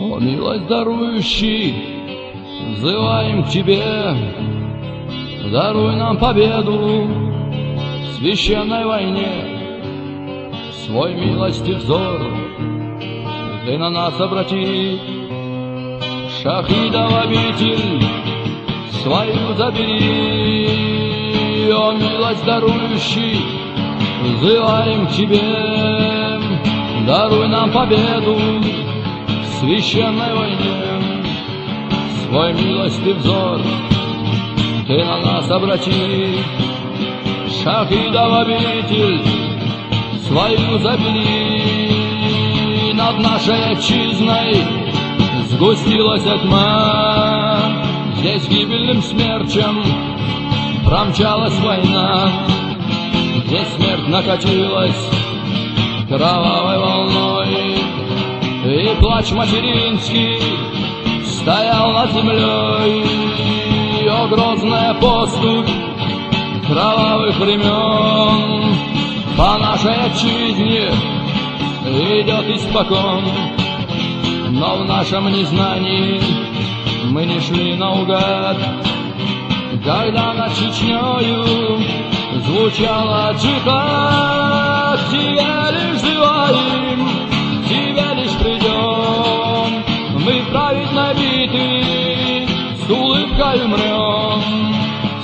О, милость дарующий, взываем к Тебе, даруй нам победу в священной войне. Свой милости взор Ты на нас обрати, шахидов обитель свою забери. О, милость дарующий, взываем к Тебе, даруй нам победу в священной войне. Свой милостив взор Ты на нас обрати, шахидов обитель свою забери. Над нашей отчизной сгустилась тьма, здесь гибельным смерчем промчалась война, здесь смерть накатилась кровавой волной, и плач материнский стоял над землей. О, грозная поступь кровавых времен по нашей отчизне идет испокон, но в нашем незнании мы не шли наугад, когда над Чечнёю звучала джихад. Тебя лишь взываем, Тебя лишь придем, мы править набиты, с улыбкой умрем.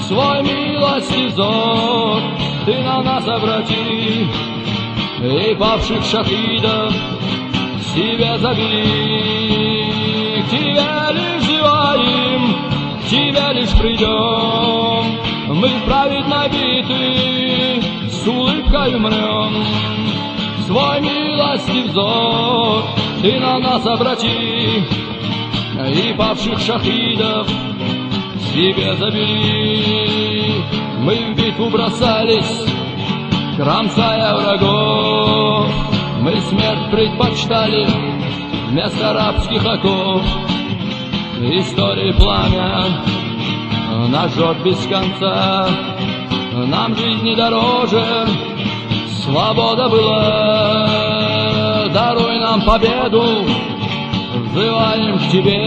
Свой милости взор Ты на нас обрати, и павших шахидов себе забери. К Тебе лишь взываем, к Тебе лишь придем, мы править набиты, с улыбкой умрем. Свой милостив взор Ты на нас обрати, и павших шахидов себе забери. Мы в битву бросались, кромсая врагов, мы смерть предпочитали вместо рабских оков. Истории пламя нас жжет без конца, нам жизни дороже свобода была. Даруй нам победу, взываем к Тебе,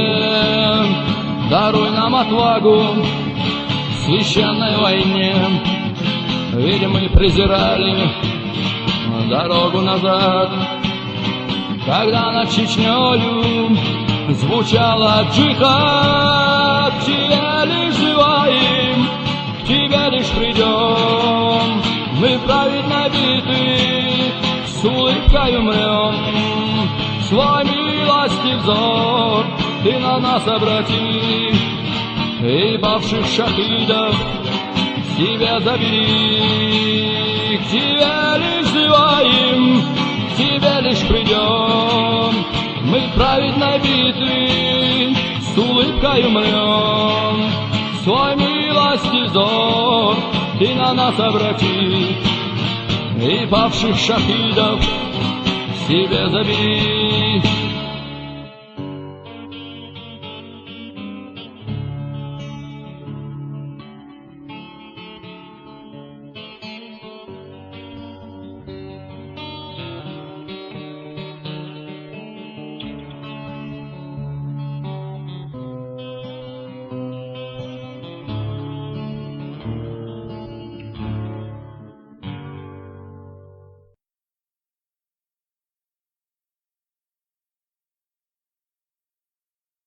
даруй нам отвагу в священной войне. Ведь мы презирали дорогу назад, когда над Чечнёю звучала джихад. К Тебе лишь взываем, к Тебе лишь придем, мы править набиты, с улыбкой умрем. Свой милостив взор Ты на нас обрати, и павших шахидов себе забери. К Тебе лишь взываем, к Тебе лишь придем, мы править набиты, с улыбкой умрем. Свой милостив взор Ты на нас обрати, и павших шахидов себе забери.